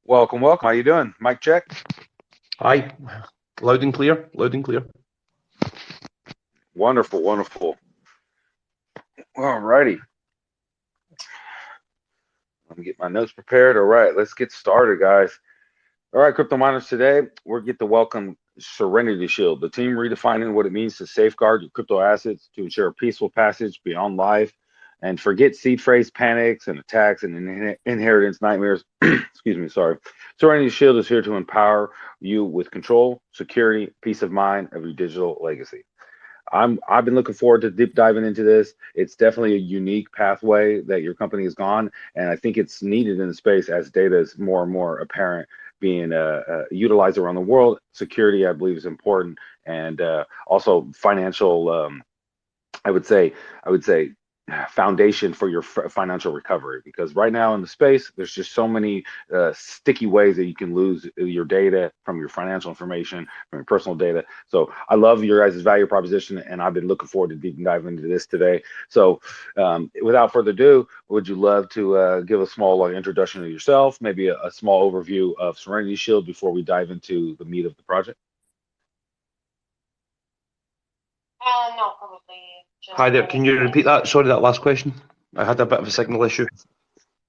Welcome, welcome. How you doing? Mic check. Hi, loud and clear, loud and clear. Wonderful, wonderful. All righty. Let me get my notes prepared. All right, let's get started, guys. All right, crypto miners. Today we're get to welcome Serenity Shield, the team redefining what it means to safeguard your crypto assets to ensure a peaceful passage beyond life, and forget seed phrase panics and attacks and inheritance nightmares. Excuse me, sorry. Serenity Shield is here to empower you with control, security, peace of mind of your digital legacy. I've been looking forward to deep diving into this. It's definitely a unique pathway that your company has gone, and I think it's needed in the space as data is more and more apparent being utilized around the world. Security, I believe, is important, and also financial. I would say foundation for your financial recovery, because right now in the space there's just so many sticky ways that you can lose your data, from your financial information, from your personal data. So I love your guys' value proposition, and I've been looking forward to deep diving into this today. So without further ado, would you love to give a small introduction to yourself, maybe a small overview of Serenity Shield before we dive into the meat of the project? No, probably just Hi there, can you repeat that? Sorry, that last question. I had a bit of a signal issue.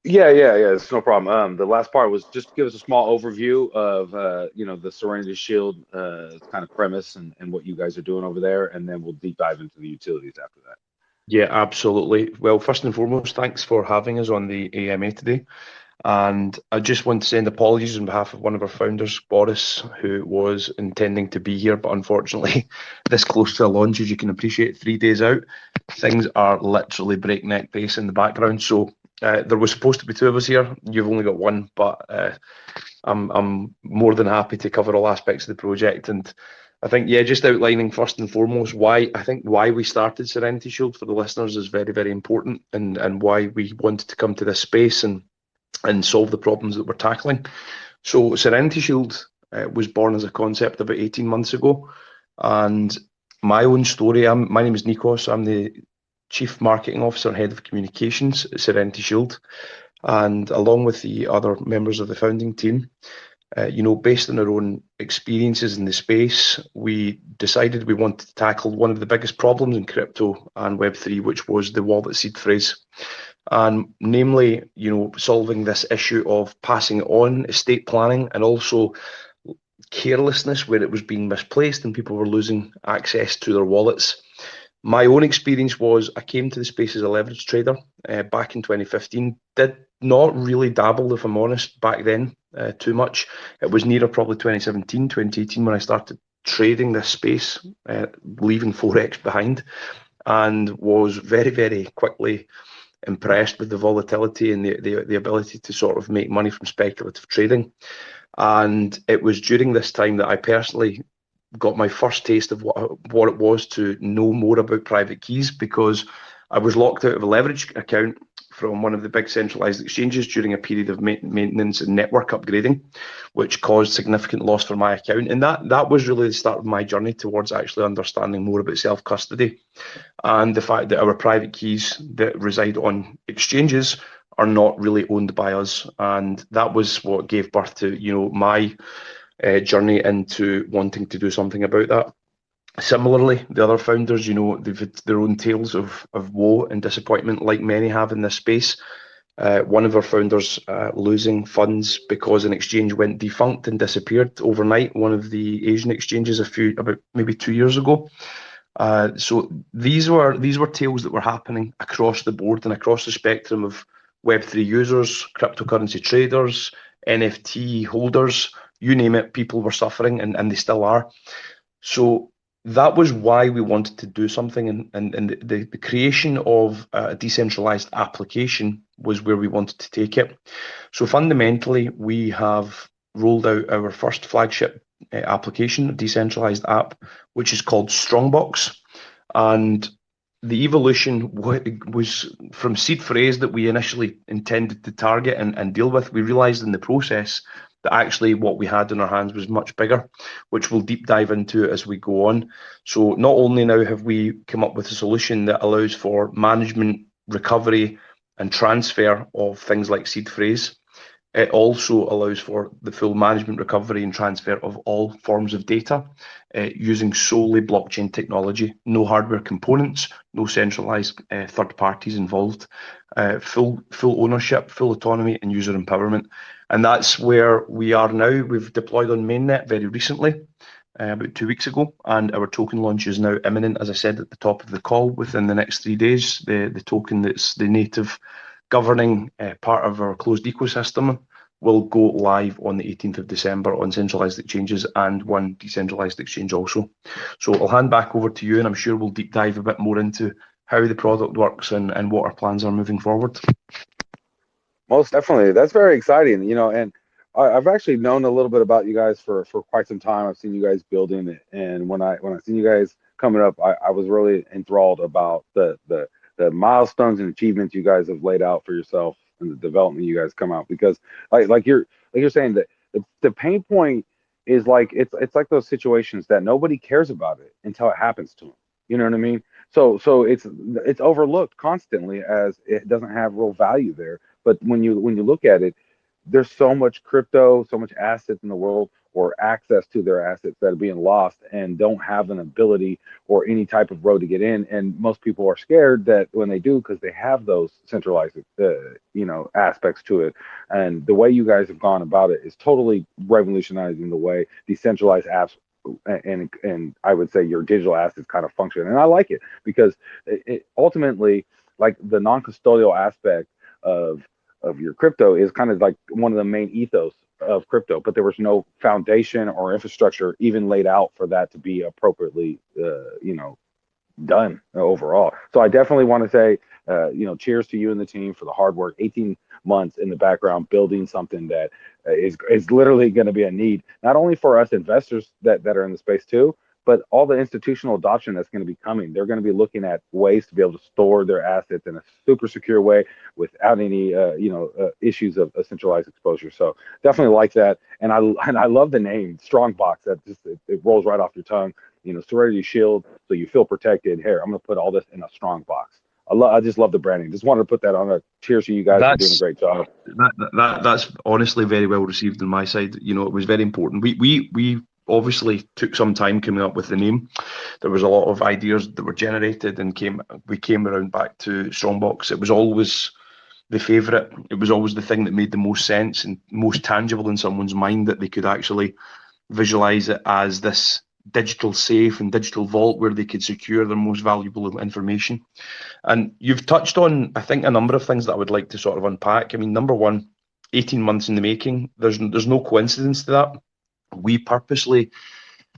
Yeah. It's no problem. The last part was just to give us a small overview of the Serenity Shield kind of premise and what you guys are doing over there, and then we'll deep dive into the utilities after that. Yeah, absolutely. Well, first and foremost, thanks for having us on the AMA today. And I just want to send apologies on behalf of one of our founders, Boris, who was intending to be here, but unfortunately, this close to a launch, as you can appreciate, 3 days out, things are literally breakneck pace in the background. So there was supposed to be two of us here. You've only got one, but I'm more than happy to cover all aspects of the project. And I think, yeah, just outlining first and foremost why we started Serenity Shield for the listeners is very, very important, and why we wanted to come to this space and solve the problems that we're tackling. So Serenity Shield was born as a concept about 18 months ago. And my own story, my name is Nikos. I'm the Chief Marketing Officer and Head of Communications at Serenity Shield. And along with the other members of the founding team, based on our own experiences in the space, we decided we wanted to tackle one of the biggest problems in crypto and Web3, which was the wallet seed phrase. And namely, solving this issue of passing it on, estate planning, and also carelessness where it was being misplaced and people were losing access to their wallets. My own experience was I came to the space as a leverage trader back in 2015. Did not really dabble, if I'm honest, back then too much. It was nearer probably 2017, 2018 when I started trading this space, leaving Forex behind, and was very, very quickly impressed with the volatility and the ability to sort of make money from speculative trading. And it was during this time that I personally got my first taste of what it was to know more about private keys, because I was locked out of a leverage account from one of the big centralized exchanges during a period of maintenance and network upgrading, which caused significant loss for my account. And that was really the start of my journey towards actually understanding more about self-custody and the fact that our private keys that reside on exchanges are not really owned by us. And that was what gave birth to, my journey into wanting to do something about that. Similarly, the other founders, they've had their own tales of woe and disappointment, like many have in this space. One of our founders losing funds because an exchange went defunct and disappeared overnight. One of the Asian exchanges about maybe 2 years ago. So these were tales that were happening across the board and across the spectrum of Web3 users, cryptocurrency traders, NFT holders, you name it, people were suffering, and they still are. So that was why we wanted to do something, and the creation of a decentralized application was where we wanted to take it. So fundamentally, we have rolled out our first flagship application, a decentralized app, which is called Strongbox. And the evolution was from seed phrase that we initially intended to target and deal with. We realized in the process that actually what we had in our hands was much bigger, which we'll deep dive into as we go on. So not only now have we come up with a solution that allows for management, recovery, and transfer of things like seed phrase, It also allows for the full management, recovery, and transfer of all forms of data using solely blockchain technology. No hardware components, no centralized third parties involved. Full ownership, full autonomy, and user empowerment. And that's where we are now. We've deployed on mainnet very recently, about 2 weeks ago, and our token launch is now imminent, as I said at the top of the call, within the next 3 days. The token that's the native governing part of our closed ecosystem will go live on the 18th of December on centralized exchanges and one decentralized exchange also. So I'll hand back over to you, and I'm sure we'll deep dive a bit more into how the product works and what our plans are moving forward. Most definitely. That's very exciting, and I've actually known a little bit about you guys for quite some time. I've seen you guys building it, and when I seen you guys coming up, I was really enthralled about the milestones and achievements you guys have laid out for yourself and the development you guys come out, because like you're saying that the pain point is like it's like those situations that nobody cares about it until it happens to them. You know what I mean? So it's overlooked constantly as it doesn't have real value there. But when you look at it, there's so much crypto, so much assets in the world, or access to their assets that are being lost and don't have an ability or any type of road to get in. And most people are scared that when they do, because they have those centralized, aspects to it. And the way you guys have gone about it is totally revolutionizing the way decentralized apps and I would say your digital assets kind of function. And I like it because it ultimately, like, the non-custodial aspect of your crypto is kind of like one of the main ethos of crypto, but there was no foundation or infrastructure even laid out for that to be appropriately, done overall. So I definitely want to say, cheers to you and the team for the hard work. 18 months in the background building something that is literally going to be a need, not only for us investors that are in the space too, but all the institutional adoption that's going to be coming. They're going to be looking at ways to be able to store their assets in a super secure way without any, issues of centralized exposure. So definitely like that, and I love the name Strongbox. That just it rolls right off your tongue. Serenity Shield, so you feel protected. Here, I'm going to put all this in a strong box. I just love the branding. Just wanted to put that on a cheers to you guys for doing a great job. That's honestly very well received on my side. It was very important. We obviously took some time coming up with the name. There was a lot of ideas that were generated, and we came around back to Strongbox. It was always the favourite. It was always the thing that made the most sense and most tangible in someone's mind, that they could actually visualize it as this digital safe and digital vault where they could secure their most valuable information. And you've touched on, I think, a number of things that I would like to sort of unpack. I mean, number one, 18 months in the making. There's no coincidence to that. We purposely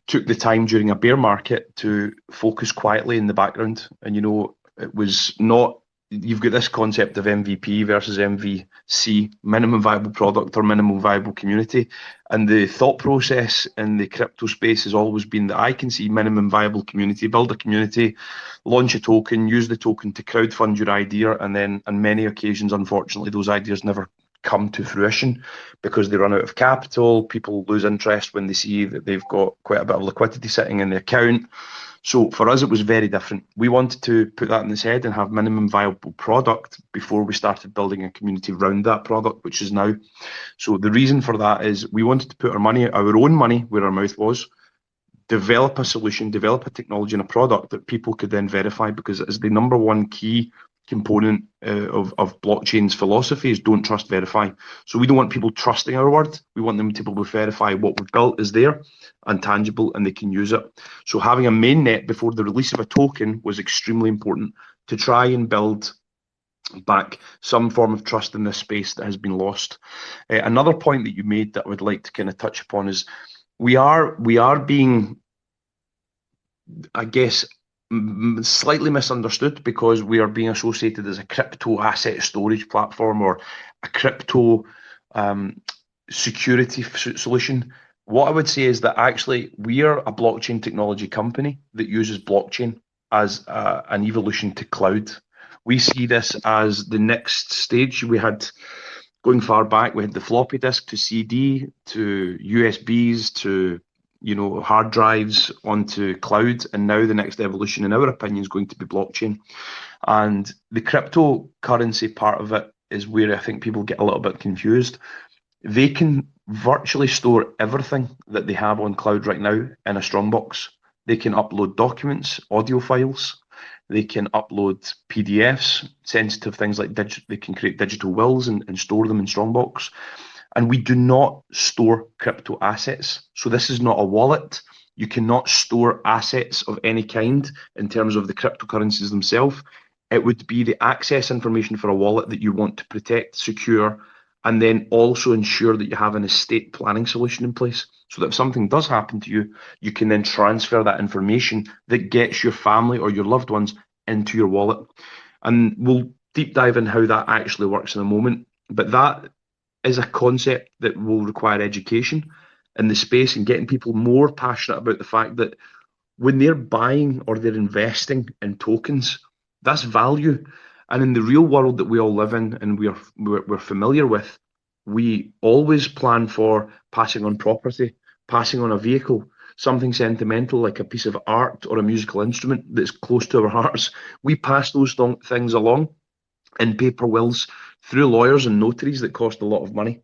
took the time during a bear market to focus quietly in the background. And, it was not, you've got this concept of MVP versus MVC, minimum viable product or minimum viable community. And the thought process in the crypto space has always been that I can see minimum viable community, build a community, launch a token, use the token to crowdfund your idea. And then on many occasions, unfortunately, those ideas never come to fruition because they run out of capital. People lose interest when they see that they've got quite a bit of liquidity sitting in the account. So for us, it was very different. We wanted to put that in its head and have minimum viable product before we started building a community around that product, which is now. So the reason for that is we wanted to put our own money where our mouth was, develop a solution, develop a technology and a product that people could then verify, because it is the number one key component of blockchain's philosophy is don't trust, verify. So we don't want people trusting our word. We want them to be able to verify what we've built is there and tangible and they can use it. So having a mainnet before the release of a token was extremely important to try and build back some form of trust in this space that has been lost. Another point that you made that I would like to kind of touch upon is we are being, I guess, slightly misunderstood because we are being associated as a crypto asset storage platform or a crypto security solution. What I would say is that actually we are a blockchain technology company that uses blockchain as an evolution to cloud. We see this as the next stage. We had, going far back, we had the floppy disk to CD to USBs to hard drives onto cloud, and now the next evolution, in our opinion, is going to be blockchain. And the cryptocurrency part of it is where I think people get a little bit confused. They can virtually store everything that they have on cloud right now in a Strongbox. They can upload documents, audio files. They can upload PDFs, sensitive things like they can create digital wills and store them in Strongbox. And we do not store crypto assets. So this is not a wallet. You cannot store assets of any kind in terms of the cryptocurrencies themselves. It would be the access information for a wallet that you want to protect, secure, and then also ensure that you have an estate planning solution in place so that if something does happen to you, you can then transfer that information that gets your family or your loved ones into your wallet. And we'll deep dive in how that actually works in a moment. But that is a concept that will require education in the space and getting people more passionate about the fact that when they're buying or they're investing in tokens, that's value. And in the real world that we all live in and we're familiar with, we always plan for passing on property, passing on a vehicle, something sentimental like a piece of art or a musical instrument that's close to our hearts. We pass those things along in paper wills through lawyers and notaries that cost a lot of money.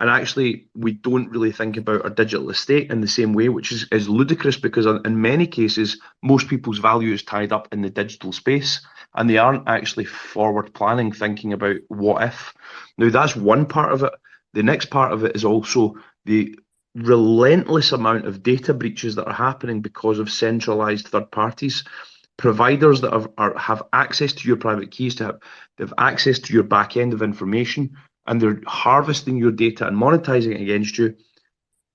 And actually, we don't really think about our digital estate in the same way, which is ludicrous because in many cases, most people's value is tied up in the digital space and they aren't actually forward planning, thinking about what if. Now, that's one part of it. The next part of it is also the relentless amount of data breaches that are happening because of centralized third parties. Providers that have access to your private keys, they have access to your back end of information, and they're harvesting your data and monetizing it against you.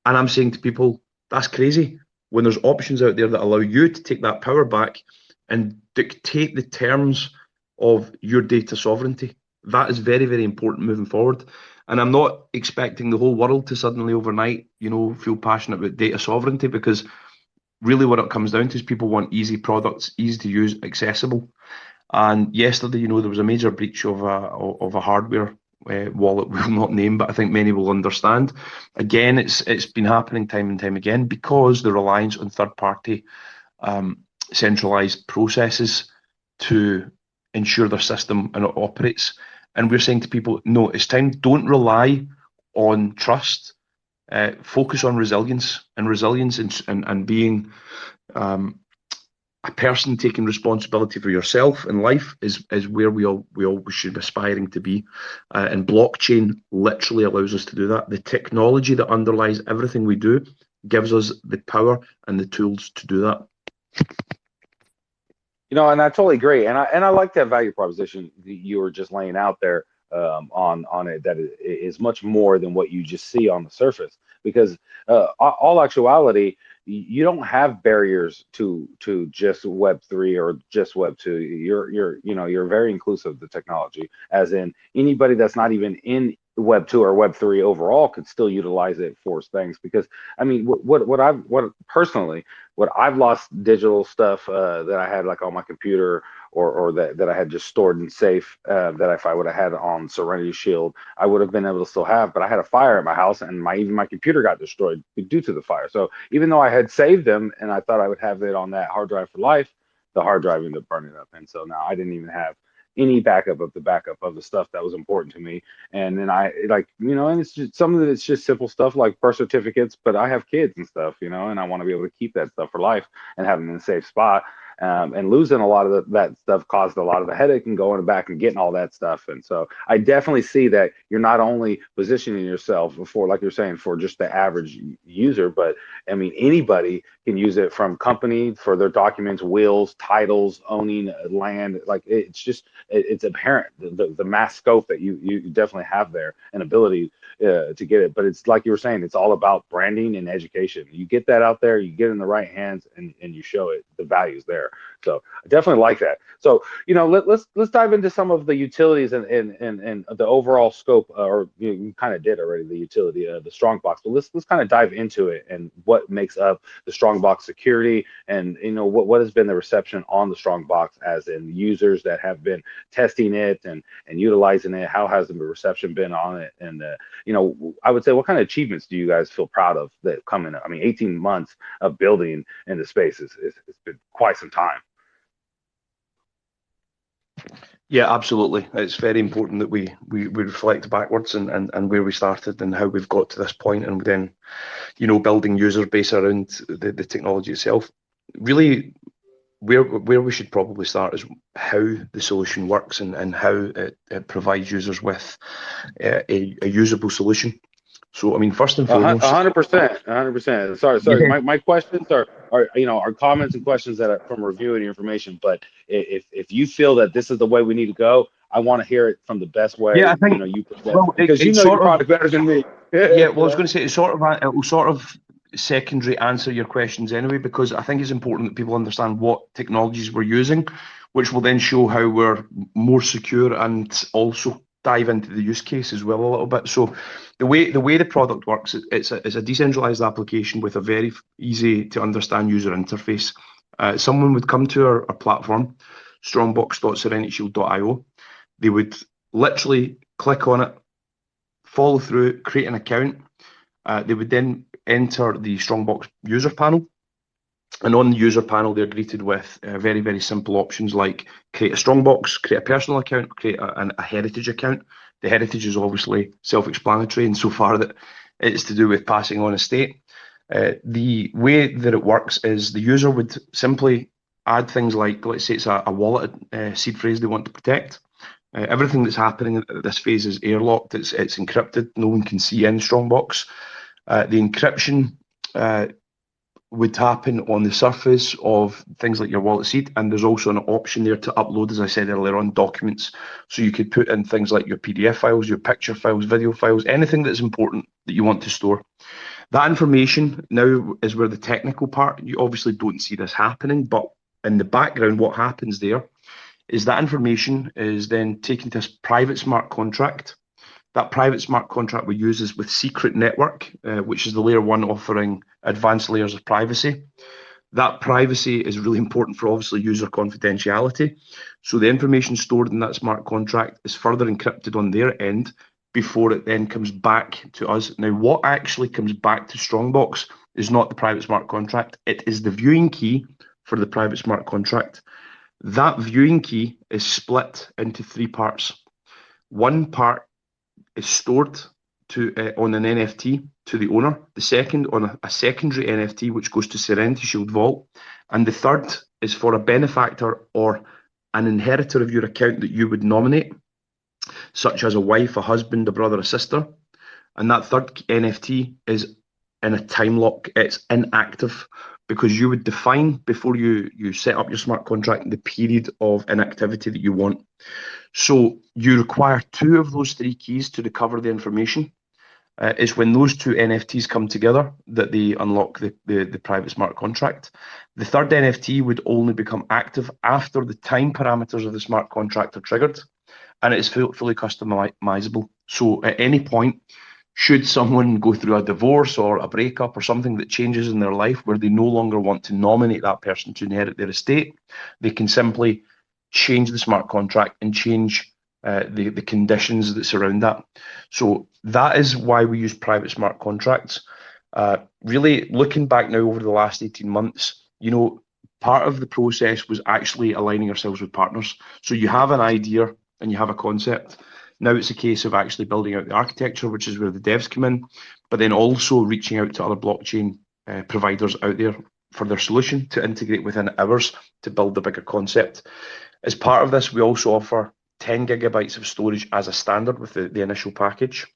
And I'm saying to people, that's crazy. When there's options out there that allow you to take that power back and dictate the terms of your data sovereignty, that is very, very important moving forward. And I'm not expecting the whole world to suddenly overnight, feel passionate about data sovereignty, because really what it comes down to is people want easy products, easy to use, accessible. And yesterday, there was a major breach of a hardware wallet we'll not name, but I think many will understand. Again, it's been happening time and time again because the reliance on third-party centralized processes to ensure their system and it operates. And we're saying to people, no, it's time. Don't rely on trust. Focus on resilience and being a person taking responsibility for yourself in life is where we all should be aspiring to be. And blockchain literally allows us to do that. The technology that underlies everything we do gives us the power and the tools to do that. And I totally agree, and I like that value proposition that you were just laying out there on it. That it is much more than what you just see on the surface, because all actuality, you don't have barriers to just Web3 or just Web2. You're very inclusive of the technology, as in anybody that's not even in Web2 or Web3 overall could still utilize it for things. Because I mean, what I've lost digital stuff that I had like on my computer, or that I had just stored and safe, that if I would have had on Serenity Shield, I would have been able to still have. But I had a fire at my house, and even my computer got destroyed due to the fire. So even though I had saved them and I thought I would have it on that hard drive for life, the hard drive ended up burning up, and so now I didn't even have any backup of the stuff that was important to me. And then and it's just some of it's just simple stuff like birth certificates, but I have kids and stuff, and I want to be able to keep that stuff for life and have them in a safe spot. And losing a lot of that stuff caused a lot of the headache and going back and getting all that stuff. And so I definitely see that you're not only positioning yourself for, like you're saying, for just the average user, but I mean, anybody can use it, from company for their documents, wills, titles, owning land. Like it's apparent the mass scope that you definitely have there and ability to get it. But it's like you were saying, it's all about branding and education. You get that out there, you get in the right hands, and you show it, the value's there. So I definitely like that. So let's dive into some of the utilities and the overall scope, or you kind of did already, the utility of the Strongbox. But let's kind of dive into it and what makes up the Strongbox security, and what has been the reception on the Strongbox, as in users that have been testing it and utilizing it. How has the reception been on it? And I would say, what kind of achievements do you guys feel proud of that coming up? I mean, 18 months of building in the space it's been quite some time. Yeah, absolutely. It's very important that we reflect backwards and where we started and how we've got to this point, and then, building user base around the technology itself. Really, where we should probably start is how the solution works and how it provides users with a usable solution. So, I mean, first and foremost, 100%, 100%. Sorry. yeah, My questions are comments and questions that are from reviewing the information. But if you feel that this is the way we need to go, I want to hear it from the best yeah, way I think, you present, well, because you it's know your sort of, product better than me. yeah, You well, I was know? going to say it will sort of secondary answer your questions anyway, because I think it's important that people understand what technologies we're using, which will then show how we're more secure and also dive into the use case as well a little bit. So the way the product works, it's a decentralized application with a very easy to understand user interface. Someone would come to our platform, strongbox.serenityshield.io. They would literally click on it, follow through, create an account. They would then enter the Strongbox user panel. And on the user panel, they're greeted with very, very simple options like create a Strongbox, create a personal account, create a heritage account. The heritage is obviously self-explanatory insofar that it's to do with passing on estate. The way that it works is the user would simply add things like, let's say it's a wallet seed phrase they want to protect. Everything that's happening at this phase is airlocked. It's encrypted. No one can see in Strongbox. The encryption would happen on the surface of things like your wallet seed, and there's also an option there to upload, as I said earlier on, documents. So you could put in things like your PDF files, your picture files, video files, anything that's important that you want to store. That information now is where the technical part, you obviously don't see this happening, but in the background, what happens there is that information is then taken to a private smart contract. That private smart contract we use is with Secret Network, which is the layer one offering advanced layers of privacy. That privacy is really important for obviously user confidentiality. So the information stored in that smart contract is further encrypted on their end before it then comes back to us. Now, what actually comes back to Strongbox is not the private smart contract. It is the viewing key for the private smart contract. That viewing key is split into three parts. One part is stored on an NFT to the owner, the second on a secondary NFT which goes to Serenity Shield Vault, and the third is for a benefactor or an inheritor of your account that you would nominate, such as a wife, a husband, a brother, a sister. And that third NFT is in a time lock. It's inactive because you would define before you set up your smart contract the period of inactivity that you want. So you require two of those three keys to recover the information. It's when those two NFTs come together that they unlock the private smart contract. The third NFT would only become active after the time parameters of the smart contract are triggered, and it is fully customizable. So at any point, should someone go through a divorce or a breakup or something that changes in their life where they no longer want to nominate that person to inherit their estate, they can simply change the smart contract and change the conditions that surround that. So that is why we use private smart contracts. Really, looking back now over the last 18 months, part of the process was actually aligning ourselves with partners. So you have an idea and you have a concept. Now it's a case of actually building out the architecture, which is where the devs come in, but then also reaching out to other blockchain providers out there for their solution to integrate within ours to build the bigger concept. As part of this, we also offer 10 gigabytes of storage as a standard with the initial package.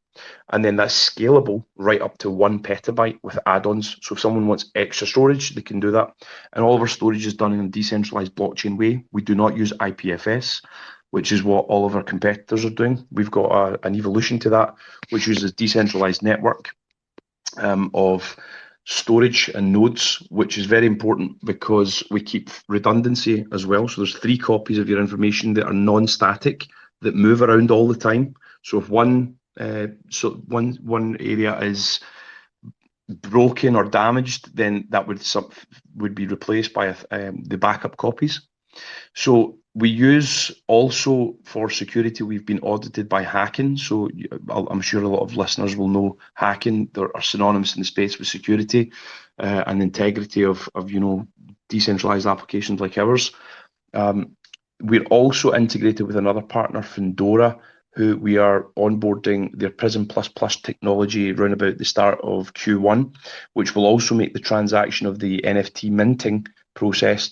And then that's scalable right up to 1 petabyte with add-ons. So if someone wants extra storage, they can do that. And all of our storage is done in a decentralized blockchain way. We do not use IPFS, which is what all of our competitors are doing. We've got an evolution to that, which uses decentralized network of storage and nodes, which is very important because we keep redundancy as well. So there's 3 copies of your information that are non-static, that move around all the time. So if one area is broken or damaged, then that would be replaced by the backup copies. So we use also for security, we've been audited by Hacking. So I'm sure a lot of listeners will know Hacking. They are synonymous in the space with security and integrity of decentralized applications like ours. We're also integrated with another partner, Fundora, who we are onboarding their Prism++ technology around about the start of Q1, which will also make the transaction of the NFT minting process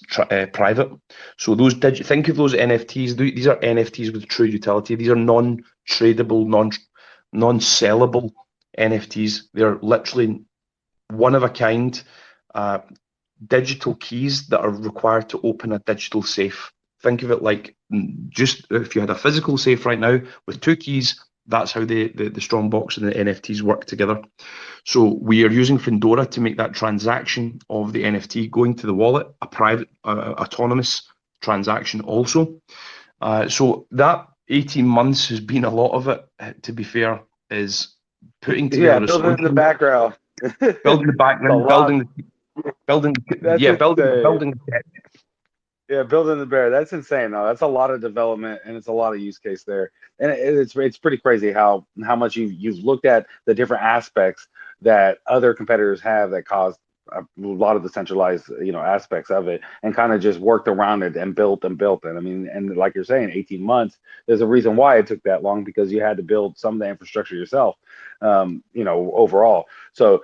private. So think of those NFTs. These are NFTs with true utility. These are non-tradable, non-sellable NFTs. They're literally one of a kind digital keys that are required to open a digital safe. Think of it like just if you had a physical safe right now with two keys, that's how the Strongbox and the NFTs work together. So we are using Fundora to make that transaction of the NFT going to the wallet a private, autonomous transaction also. So that 18 months has been a lot of it, to be fair, is putting together building in the background. building the background, building the tech. Yeah, building the bear. That's insane. Though. That's a lot of development and it's a lot of use case there. And it's pretty crazy how much you've looked at the different aspects that other competitors have that cause a lot of the centralized aspects of it and kind of just worked around it and built and built it. I mean, and like you're saying, 18 months. There's a reason why it took that long because you had to build some of the infrastructure yourself. Overall. So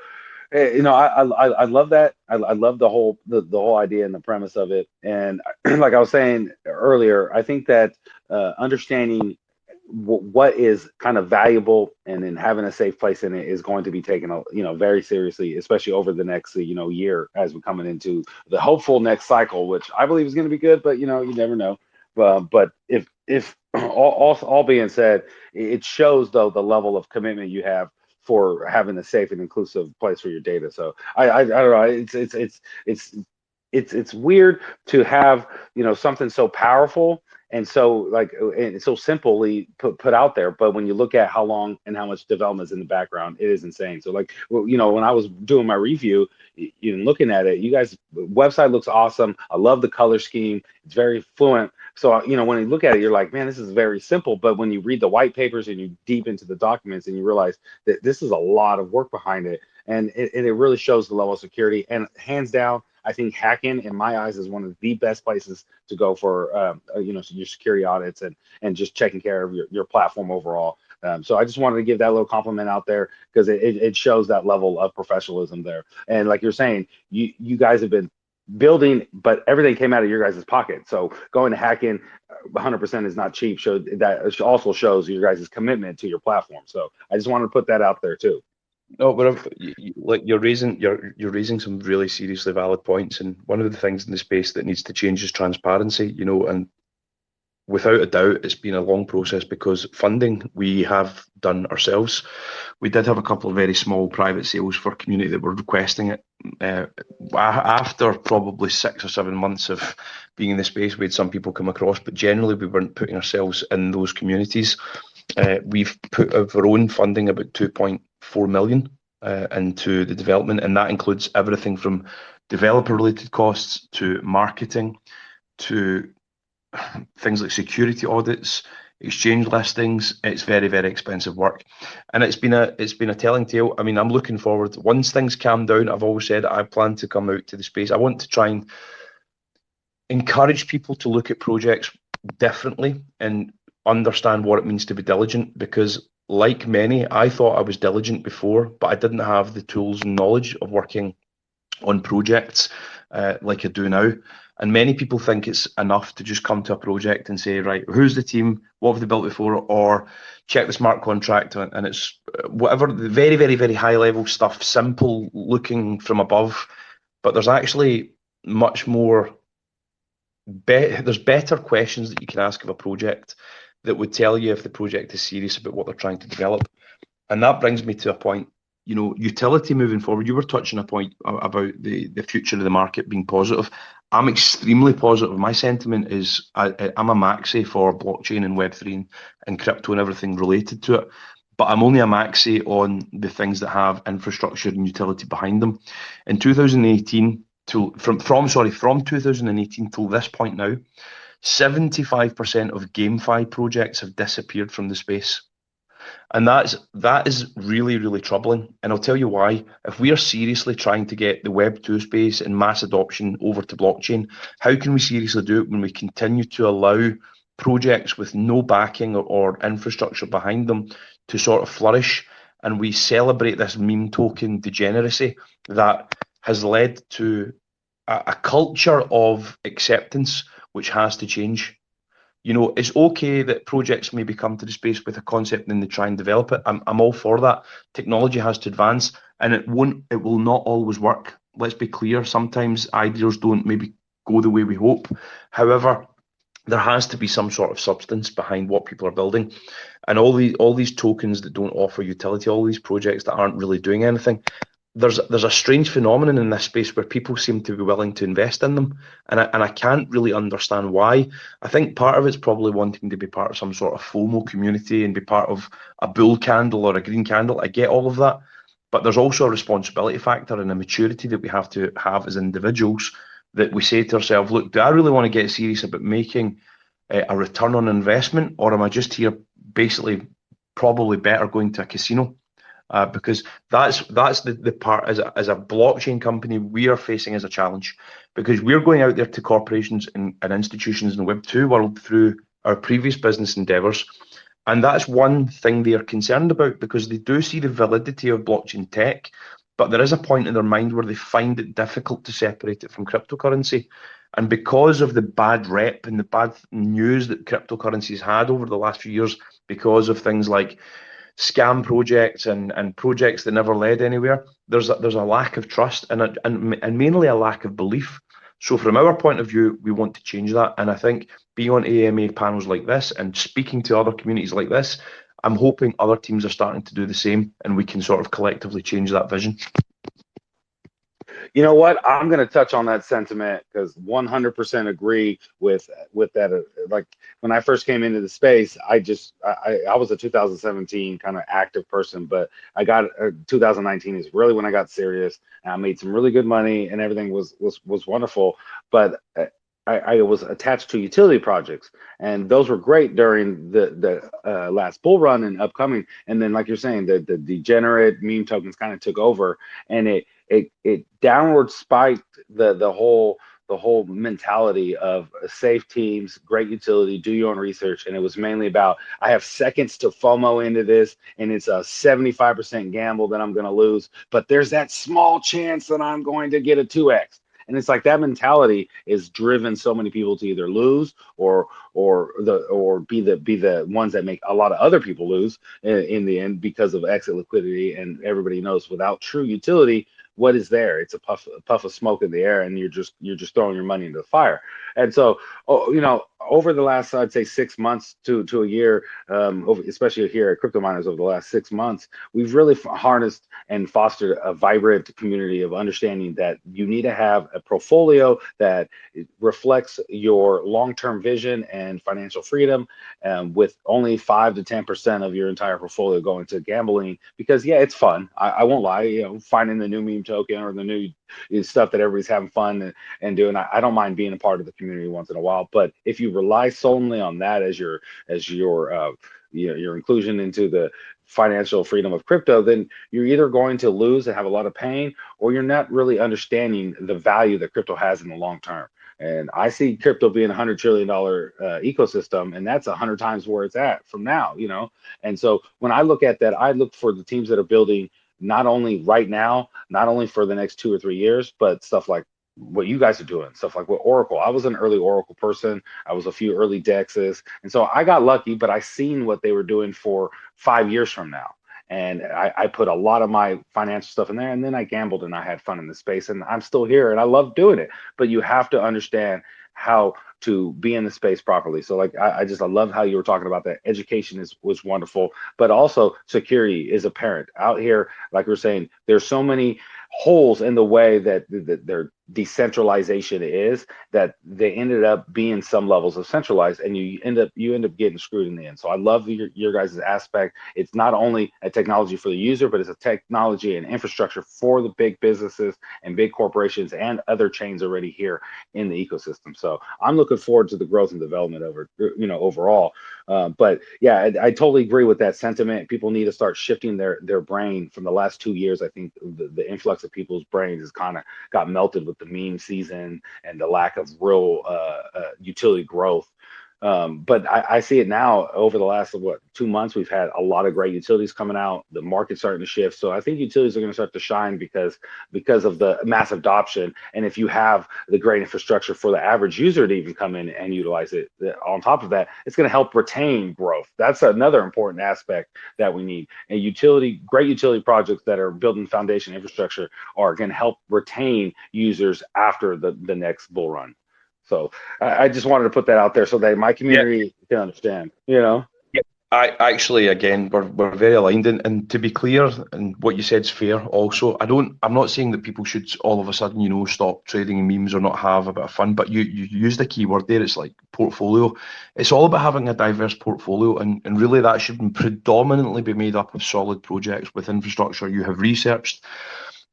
I love that. I love the whole idea and the premise of it. And like I was saying earlier, I think that understanding what is kind of valuable and then having a safe place in it is going to be taken very seriously, especially over the next year as we're coming into the hopeful next cycle, which I believe is going to be good. But you never know. But if all being said, it shows though the level of commitment you have for having a safe and inclusive place for your data. So I don't know. It's weird to have something so powerful and so and so simply put out there. But when you look at how long and how much development is in the background, it is insane. So when I was doing my review, looking at it, you guys' website looks awesome. I love the color scheme. It's very fluent. So, when you look at it, you're like, man, this is very simple. But when you read the white papers and you deep into the documents and you realize that this is a lot of work behind it. And it really shows the level of security. And hands down, I think hacking, in my eyes, is one of the best places to go for, your security audits and just checking care of your platform overall. So I just wanted to give that little compliment out there because it shows that level of professionalism there. And like you're saying, you guys have been building, but everything came out of your guys' pocket. So going to hacking 100% is not cheap. So that also shows your guys' commitment to your platform. So I just wanted to put that out there too. No, but you're raising some really seriously valid points, and one of the things in the space that needs to change is transparency. And without a doubt, it's been a long process because funding we have done ourselves. We did have a couple of very small private sales for community that were requesting it. After probably 6 or 7 months of being in the space, we had some people come across, but generally we weren't putting ourselves in those communities. We've put our own funding about 2.4 million into the development, and that includes everything from developer-related costs to marketing to things like security audits, exchange listings. It's very, very expensive work, and it's been a telling tale. I mean, I'm looking forward. Once things calm down, I've always said I plan to come out to the space. I want to try and encourage people to look at projects differently and understand what it means to be diligent, because like many, I thought I was diligent before, but I didn't have the tools and knowledge of working on projects like I do now. And many people think it's enough to just come to a project and say, right, who's the team? What have they built before? Or check the smart contract. And it's whatever, the very, very, very high level stuff, simple looking from above. But there's actually much more, there's better questions that you can ask of a project that would tell you if the project is serious about what they're trying to develop. And that brings me to a point, utility moving forward. You were touching a point about the future of the market being positive. I'm extremely positive. My sentiment is I'm a maxi for blockchain and Web3 and crypto and everything related to it. But I'm only a maxi on the things that have infrastructure and utility behind them. In 2018, from 2018 till this point now, 75% of GameFi projects have disappeared from the space. And that is really, really troubling. And I'll tell you why. If we are seriously trying to get the Web 2 space and mass adoption over to blockchain, how can we seriously do it when we continue to allow projects with no backing or infrastructure behind them to sort of flourish? And we celebrate this meme token degeneracy that has led to a culture of acceptance which has to change. You know, it's okay that projects maybe come to the space with a concept and then they try and develop it. I'm all for that. Technology has to advance, and it will not always work. Let's be clear. Sometimes ideas don't maybe go the way we hope. However, there has to be some sort of substance behind what people are building. And all these tokens that don't offer utility, all these projects that aren't really doing anything, there's a strange phenomenon in this space where people seem to be willing to invest in them, and I can't really understand why. I think part of it's probably wanting to be part of some sort of FOMO community and be part of a bull candle or a green candle. I get all of that, but there's also a responsibility factor and a maturity that we have to have as individuals, that we say to ourselves, look, do I really want to get serious about making a return on investment, or am I just here basically probably better going to a casino? Because that's the part as a blockchain company we are facing as a challenge, because we're going out there to corporations and institutions in the Web 2 world through our previous business endeavors. And that's one thing they are concerned about, because they do see the validity of blockchain tech, but there is a point in their mind where they find it difficult to separate it from cryptocurrency. And because of the bad rep and the bad news that cryptocurrencies had over the last few years, because of things like scam projects and projects that never led anywhere, there's a lack of trust and mainly a lack of belief. So from our point of view, we want to change that. And I think being on AMA panels like this and speaking to other communities like this, I'm hoping other teams are starting to do the same, and we can sort of collectively change that vision. You know what? I'm going to touch on that sentiment because 100% agree with that. Like when I first came into the space, I was a 2017 kind of active person, but I got 2019 is really when I got serious, and I made some really good money, and everything was wonderful. But I was attached to utility projects, and those were great during the last bull run and upcoming. And then, like you're saying, the degenerate meme tokens kind of took over, and it downward spiked the whole mentality of safe teams, great utility, do your own research. And it was mainly about, I have seconds to FOMO into this, and it's a 75% gamble that I'm going to lose, but there's that small chance that I'm going to get a 2x. And it's like that mentality is driven so many people to either lose or be the ones that make a lot of other people lose in the end because of exit liquidity. And everybody knows without true utility, what is there? It's a puff of smoke in the air, and you're just throwing your money into the fire. And so, over the last, I'd say 6 months to a year, especially here at Crypto Miners, over the last 6 months, we've really harnessed and fostered a vibrant community of understanding that you need to have a portfolio that reflects your long-term vision and financial freedom, with only 5 to 10% of your entire portfolio going to gambling. Because yeah, it's fun. I won't lie. Finding the new meme token or the new stuff that everybody's having fun and doing. I don't mind being a part of the community once in a while, but if you rely solely on that as your your inclusion into the financial freedom of crypto, then you're either going to lose and have a lot of pain, or you're not really understanding the value that crypto has in the long term. And I see crypto being $100 trillion ecosystem, and that's 100 times where it's at from now. And so when I look at that, I look for the teams that are building not only right now, not only for the next 2 or 3 years, but stuff like what you guys are doing, stuff like what Oracle. I was an early Oracle person. I was a few early Dexes. And so I got lucky, but I seen what they were doing for 5 years from now. And I put a lot of my financial stuff in there, and then I gambled and I had fun in the space, and I'm still here and I love doing it. But you have to understand how to be in the space properly. So like I love how you were talking about that. Education was wonderful, but also security is apparent out here. Like we're saying, there's so many holes in the way that decentralization is, that they ended up being some levels of centralized, and you end up getting screwed in the end. So I love your guys' aspect. It's not only a technology for the user, but it's a technology and infrastructure for the big businesses and big corporations and other chains already here in the ecosystem. So I'm looking forward to the growth and development overall. But yeah, I totally agree with that sentiment. People need to start shifting their brain. From the last 2 years, I think the influx of people's brains has kind of got melted with the meme season and the lack of real utility growth. But I see it now. Over the last 2 months, we've had a lot of great utilities coming out. The market's starting to shift, so I think utilities are going to start to shine because of the massive adoption. And if you have the great infrastructure for the average user to even come in and utilize it, on top of that, it's going to help retain growth. That's another important aspect that we need. And great utility projects that are building foundation infrastructure are going to help retain users after the next bull run. So I just wanted to put that out there so that my community can understand, Yeah, I actually, again, we're very aligned, and to be clear, and what you said is fair. Also, I'm not saying that people should all of a sudden, stop trading in memes or not have a bit of fun. But you used a key word there. It's like portfolio. It's all about having a diverse portfolio, and really that should predominantly be made up of solid projects with infrastructure you have researched.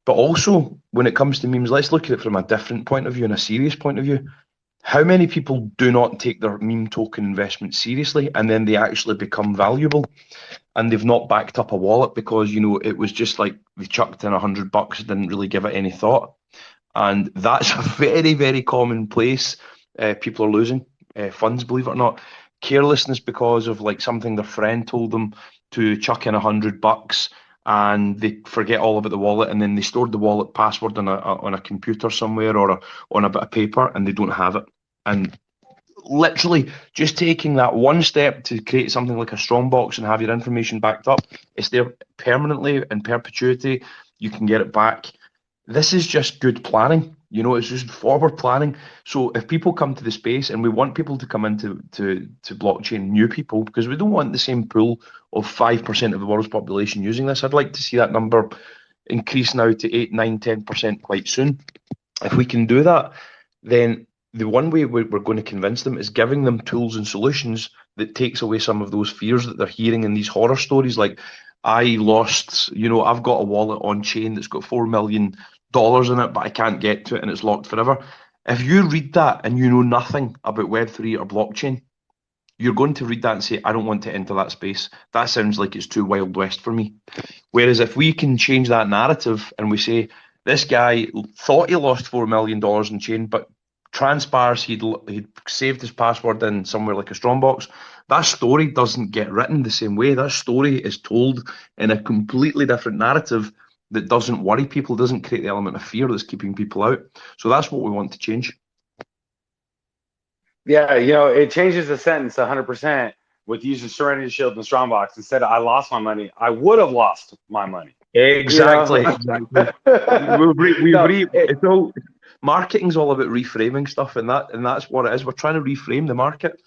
But also, when it comes to memes, let's look at it from a different point of view and a serious point of view. How many people do not take their meme token investment seriously, and then they actually become valuable, and they've not backed up a wallet because it was just like they chucked in $100 and didn't really give it any thought, and that's a very, very common place. People are losing funds, believe it or not, carelessness because of like something their friend told them to chuck in $100, and they forget all about the wallet, and then they stored the wallet password on a computer somewhere or on a bit of paper, and they don't have it. And literally just taking that one step to create something like a strongbox and have your information backed up, it's there permanently in perpetuity. You can get it back. This is just good planning. It's just forward planning. So if people come to the space, and we want people to come into to blockchain, new people, because we don't want the same pool of 5% of the world's population using this. I'd like to see that number increase now to 8, 9, 10% quite soon. If we can do that, then the one way we're going to convince them is giving them tools and solutions that takes away some of those fears that they're hearing in these horror stories. Like, I lost, I've got a wallet on chain that's got $4 million in it, but I can't get to it and it's locked forever. If you read that and you know nothing about Web3 or blockchain, you're going to read that and say, I don't want to enter that space. That sounds like it's too Wild West for me. Whereas if we can change that narrative and we say, this guy thought he lost $4 million in chain, but transpires he'd saved his password in somewhere like a strongbox. That story doesn't get written the same way. That story is told in a completely different narrative that doesn't worry people, doesn't create the element of fear that's keeping people out. So that's what we want to change. Yeah, it changes the sentence 100% with using Serenity Shield and Strongbox. Instead of I lost my money, I would have lost my money. Exactly. It's all marketing's all about reframing stuff, and that's what it is. We're trying to reframe the market.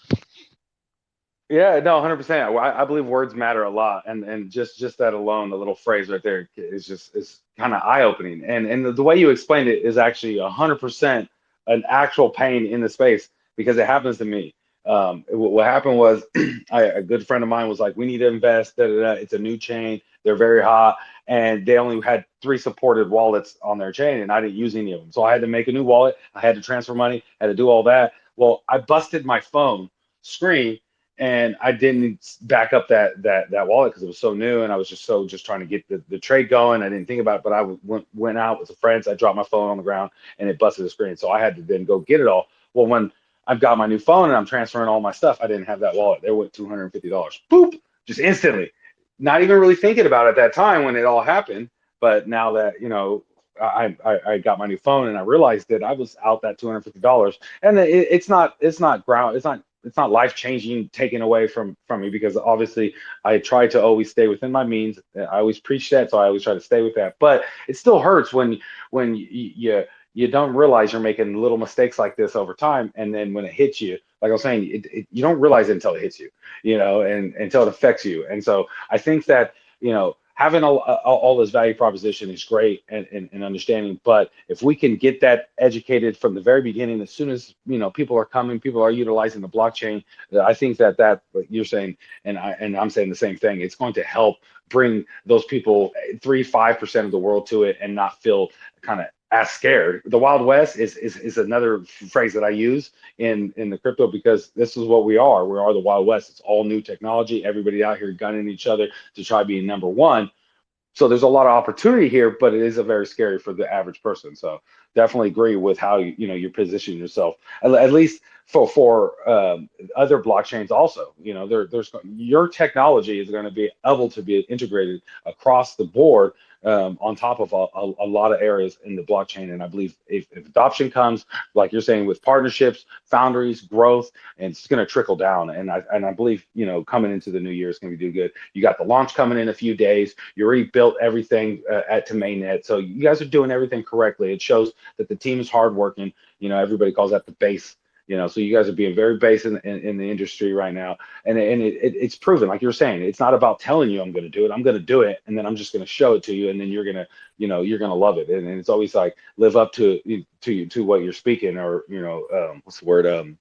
Yeah, no, 100%. I believe words matter a lot, and just that alone, the little phrase right there is kind of eye opening. And the way you explained it is actually 100% an actual pain in the space, because it happens to me. What happened was a good friend of mine was like, we need to invest. Da, da, da. It's a new chain. They're very hot, and they only had 3 supported wallets on their chain, and I didn't use any of them. So I had to make a new wallet. I had to transfer money. Had to do all that. Well, I busted my phone screen, and I didn't back up that wallet because it was so new, and I was just trying to get the trade going. I didn't think about it, but I went out with the friends. I dropped my phone on the ground, and it busted the screen. So I had to then go get it all. Well, when I've got my new phone and I'm transferring all my stuff, I didn't have that wallet. There went $250. Boop, just instantly. Not even really thinking about it at that time when it all happened. But now that I got my new phone and I realized that I was out that $250, and it's not life changing, taken away from me, because obviously I try to always stay within my means. I always preach that, so I always try to stay with that. But it still hurts when you don't realize you're making little mistakes like this over time, and then when it hits you, like I was saying, you don't realize it until it hits you, and until it affects you. And so I think that having all this value proposition is great and understanding, but if we can get that educated from the very beginning, as soon as people are coming, people are utilizing the blockchain, I think that what you're saying, and I'm saying the same thing, it's going to help bring those people 3-5% of the world to it and not feel kind of as scared. The Wild West is another phrase that I use in the crypto, because this is what we are. We are the Wild West. It's all new technology. Everybody out here gunning each other to try being number one. So there's a lot of opportunity here, but it is a very scary for the average person. So definitely agree with how you position yourself, at least for other blockchains. Also, there's your technology is going to be able to be integrated across the board, on top of a lot of areas in the blockchain. And I believe if adoption comes, like you're saying, with partnerships, foundries, growth, and it's going to trickle down. And I believe coming into the new year is going to be good. You got the launch coming in a few days. You already built everything to mainnet, so you guys are doing everything correctly. It shows that the team is hardworking. Everybody calls that the base. So you guys are being very base in the industry right now, and it's proven. Like you're saying, it's not about telling you I'm going to do it. I'm going to do it, and then I'm just going to show it to you, and then you're gonna love it. And it's always like live up to what you're speaking, or what's the word?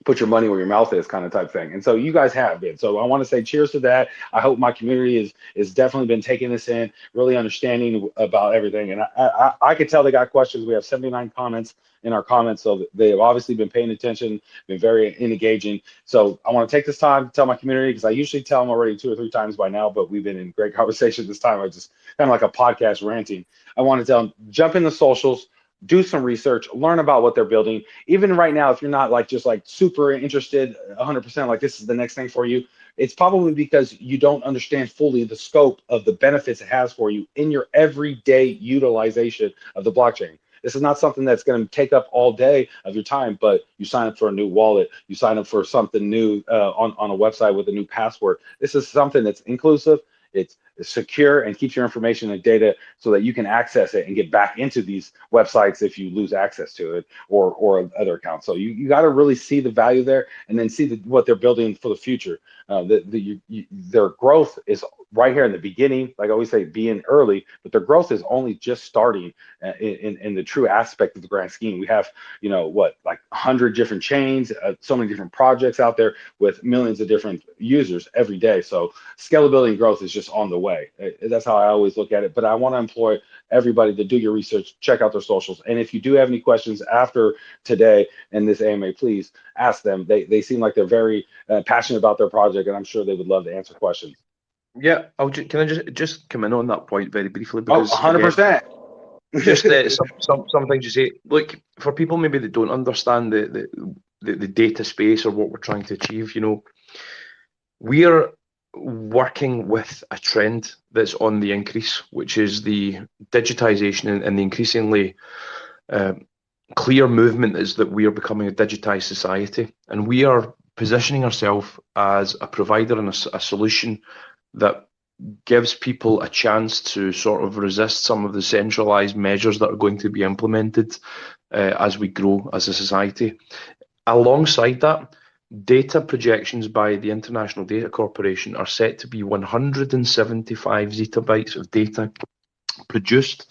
Put your money where your mouth is, kind of type thing. And so you guys have been. So I want to say cheers to that. I hope my community is definitely been taking this in, really understanding about everything. And I could tell they got questions. We have 79 comments in our comments, so they have obviously been paying attention, been very engaging. So I want to take this time to tell my community, because I usually tell them already 2 or 3 times by now, but we've been in great conversation this time. I just kind of like a podcast ranting. I want to tell them, jump in the socials, do some research, learn about what they're building. Even right now, if you're not just super interested 100%, like this is the next thing for you, it's probably because you don't understand fully the scope of the benefits it has for you in your everyday utilization of the blockchain. This is not something that's going to take up all day of your time, but you sign up for a new wallet, you sign up for something new on a website with a new password. This is something that's inclusive, it's secure, and keeps your information and data so that you can access it and get back into these websites if you lose access to it, or other accounts. So you got to really see the value there, and then see what they're building for the future. Their growth is right here in the beginning. Like I always say, being early, but their growth is only just starting in the true aspect of the grand scheme. We have, like 100 different chains, so many different projects out there with millions of different users every day. So scalability and growth is just on the way. That's how I always look at it. But I want to employ everybody to do your research, check out their socials. And if you do have any questions after today and this AMA, please ask them. They seem like they're very passionate about their project, and I'm sure they would love to answer questions. Yeah, can I just come in on that point very briefly, Oh, because 100%. just some things you say. Look, for people maybe that don't understand the data space or what we're trying to achieve, we're working with a trend that's on the increase, which is the digitization and the increasingly clear movement is that we are becoming a digitized society, and we are positioning ourselves as a provider and a solution that gives people a chance to sort of resist some of the centralized measures that are going to be implemented as we grow as a society. Alongside that, data projections by the International Data Corporation are set to be 175 zettabytes of data produced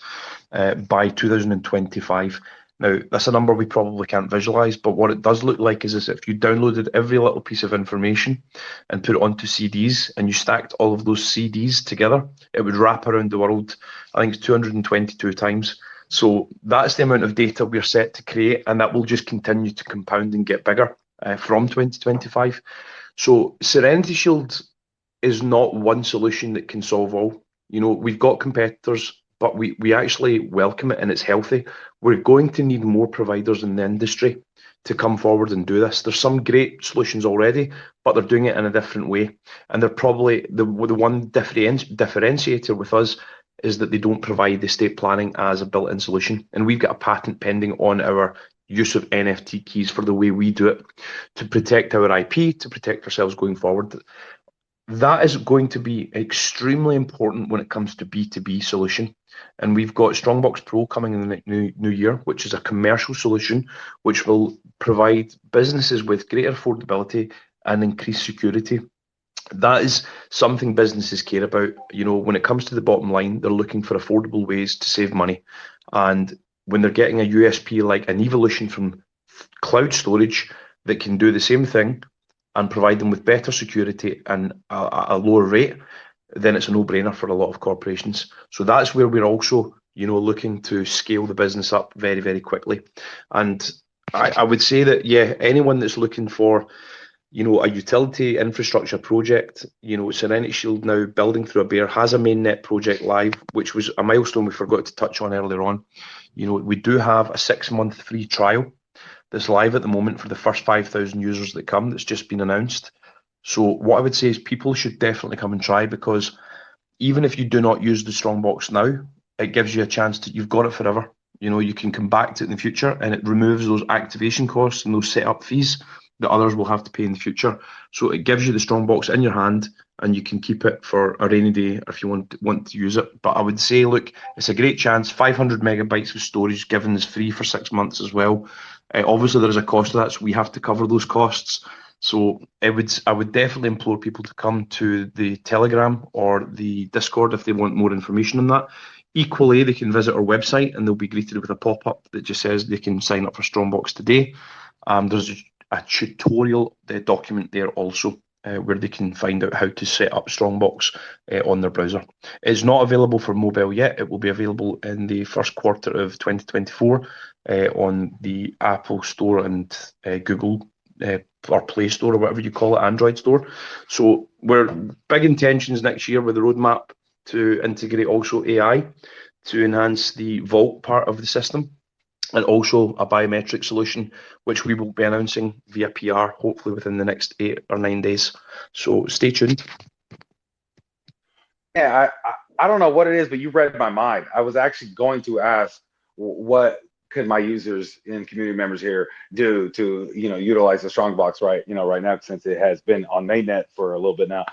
by 2025. Now, that's a number we probably can't visualize, but what it does look like is as if you downloaded every little piece of information and put it onto CDs, and you stacked all of those CDs together, it would wrap around the world, I think it's 222 times. So that's the amount of data we're set to create, and that will just continue to compound and get bigger from 2025. So Serenity Shield is not one solution that can solve all. We've got competitors, but we actually welcome it, and it's healthy. We're going to need more providers in the industry to come forward and do this. There's some great solutions already, but they're doing it in a different way. And they're probably the one differentiator with us is that they don't provide estate planning as a built-in solution. And we've got a patent pending on our use of NFT keys for the way we do it to protect our IP, to protect ourselves going forward. That is going to be extremely important when it comes to B2B solution. And we've got Strongbox Pro coming in the new year, which is a commercial solution, which will provide businesses with greater affordability and increased security. That is something businesses care about. When it comes to the bottom line, they're looking for affordable ways to save money. And when they're getting a USP like an evolution from cloud storage that can do the same thing and provide them with better security and a lower rate, then it's a no-brainer for a lot of corporations. So that's where we're also, looking to scale the business up very, very quickly. And I would say that, yeah, anyone that's looking for a utility infrastructure project, Serenity Shield now building through a bear has a mainnet project live, which was a milestone we forgot to touch on earlier on. We do have a 6-month free trial that's live at the moment for the first 5,000 users that come. That's just been announced. So what I would say is people should definitely come and try, because even if you do not use the Strongbox now, it gives you a chance to, you've got it forever. You can come back to it in the future, and it removes those activation costs and those setup fees that others will have to pay in the future. So it gives you the Strongbox in your hand, and you can keep it for a rainy day if you want to use it. But I would say, look, it's a great chance. 500 megabytes of storage given is free for 6 months as well. Obviously, there is a cost to that, so we have to cover those costs. So I would definitely implore people to come to the Telegram or the Discord if they want more information on that. Equally, they can visit our website and they'll be greeted with a pop-up that just says they can sign up for Strongbox today. There's a tutorial document there also where they can find out how to set up Strongbox on their browser. It's not available for mobile yet. It will be available in the first quarter of 2024 on the Apple Store and Google or Play Store or whatever you call it, Android Store. So we're big intentions next year with the roadmap to integrate also AI to enhance the vault part of the system, and also a biometric solution, which we will be announcing via PR, hopefully within the next 8 or 9 days. So stay tuned. Yeah, I don't know what it is, but you read my mind. I was actually going to ask, what could my users and community members here do to, utilize the Strongbox right now, since it has been on mainnet for a little bit now.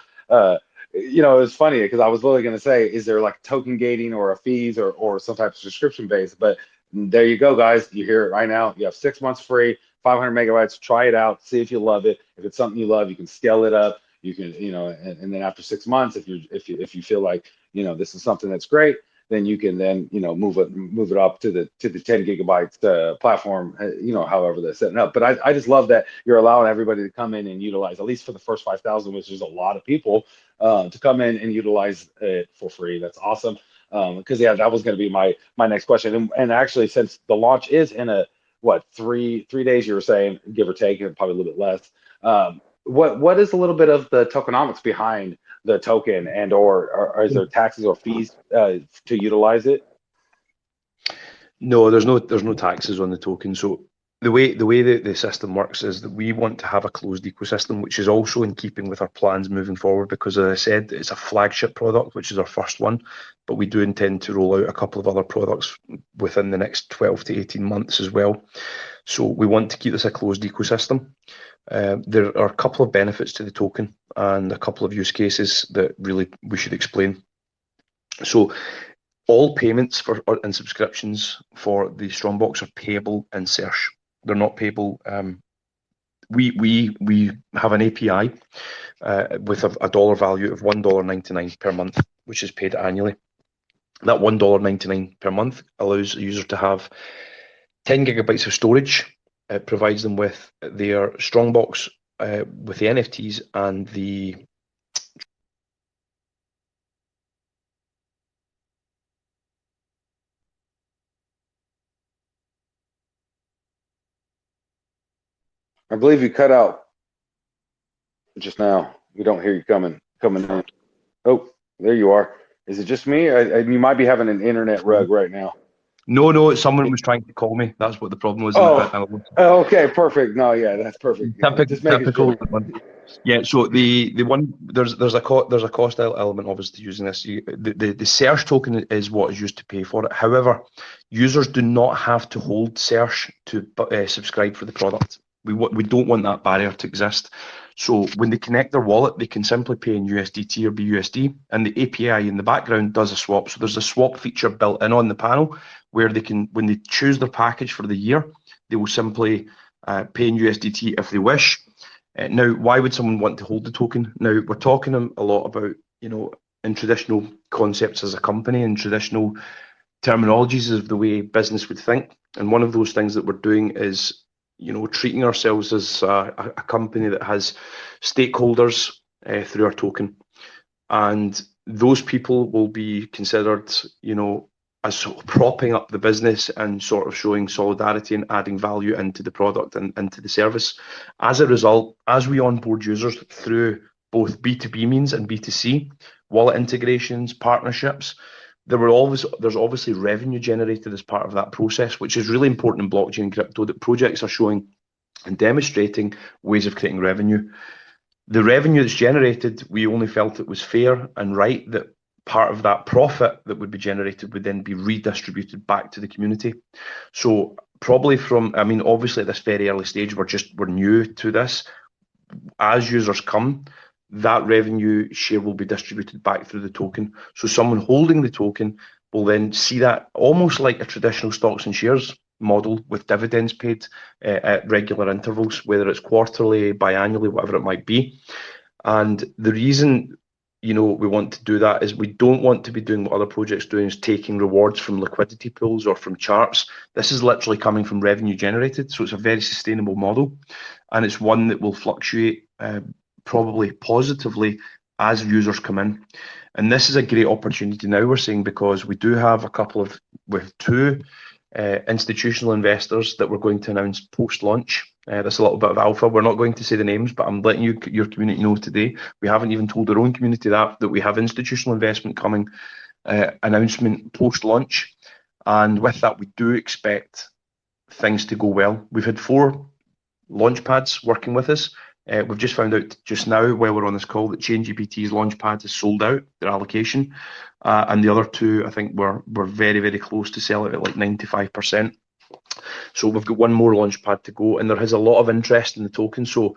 It's funny because I was literally going to say, is there like token gating or a fees or some type of subscription base? But there you go, guys. You hear it right now. You have 6 months free, 500 megabytes. Try it out. See if you love it. If it's something you love, you can scale it up. You can, and then after 6 months, if you feel like, this is something that's great, then you can then, move it up to the 10 gigabytes platform, however they're setting up. But I just love that you're allowing everybody to come in and utilize, at least for the first 5,000, which is a lot of people, to come in and utilize it for free. That's awesome. Because that was going to be my next question. And actually, since the launch is in three days, you were saying, give or take, and probably a little bit less. What is a little bit of the tokenomics behind the token, and or is there taxes or fees to utilize it? No, there's no taxes on the token. So the way the system works is that we want to have a closed ecosystem, which is also in keeping with our plans moving forward, because as I said, it's a flagship product, which is our first one, but we do intend to roll out a couple of other products within the next 12 to 18 months as well. So we want to keep this a closed ecosystem. There are a couple of benefits to the token and a couple of use cases that really we should explain. So all payments and subscriptions for the Strongbox are payable in SERSH. They're not payable. We have an API with a dollar value of $1.99 per month, which is paid annually. That $1.99 per month allows a user to have 10 gigabytes of storage. It provides them with their Strongbox with the NFTs and the I believe you cut out just now. We don't hear you coming in. Oh, there you are. Is it just me? You might be having an internet rug right now. No, someone was trying to call me. That's what the problem was. Okay, perfect. No, yeah, that's perfect. Typical one. Yeah, so the one there's a cost element obviously to using this. The SERSH token is what is used to pay for it. However, users do not have to hold SERSH to subscribe for the product. We don't want that barrier to exist. So when they connect their wallet, they can simply pay in USDT or BUSD, and the API in the background does a swap. So there's a swap feature built in on the panel where they can, when they choose their package for the year, they will simply pay in USDT if they wish. Now, why would someone want to hold the token? Now, we're talking a lot about, in traditional concepts as a company and traditional terminologies of the way business would think. And one of those things that we're doing is, treating ourselves as a company that has stakeholders through our token. And those people will be considered, as sort of propping up the business and sort of showing solidarity and adding value into the product and into the service. As a result, as we onboard users through both B2B means and B2C, wallet integrations, partnerships, there's obviously revenue generated as part of that process, which is really important in blockchain and crypto, that projects are showing and demonstrating ways of creating revenue. The revenue that's generated, we only felt it was fair and right that part of that profit that would be generated would then be redistributed back to the community. So probably obviously at this very early stage, we're new to this. As users come, that revenue share will be distributed back through the token. So someone holding the token will then see that almost like a traditional stocks and shares model with dividends paid at regular intervals, whether it's quarterly, biannually, whatever it might be. And the reason we want to do that is we don't want to be doing what other projects doing, is taking rewards from liquidity pools or from charts. This is literally coming from revenue generated, so it's a very sustainable model, and it's one that will fluctuate probably positively as users come in. And this is a great opportunity now, we're seeing, because we do have two institutional investors that we're going to announce post-launch. That's a little bit of alpha. We're not going to say the names, but I'm letting your community know today. We haven't even told our own community that we have institutional investment coming, announcement post-launch. And with that, we do expect things to go well. We've had 4 launch pads working with us. We've just found out just now, while we're on this call, that ChainGPT's launchpad is sold out, their allocation. And the other 2, I think, we're very, very close to sell it at like 95%. So we've got one more launchpad to go, and there is a lot of interest in the token. So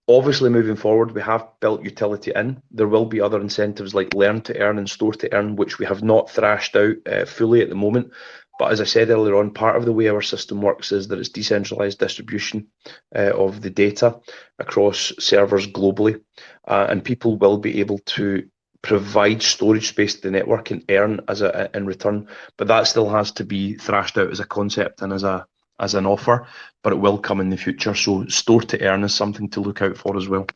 obviously, moving forward, we have built utility in. There will be other incentives like learn to earn and store to earn, which we have not thrashed out fully at the moment. But as I said earlier on, part of the way our system works is that it's decentralized distribution of the data across servers globally, and people will be able to provide storage space to the network and earn in return. But that still has to be thrashed out as a concept and as an offer, but it will come in the future. So store to earn is something to look out for as well.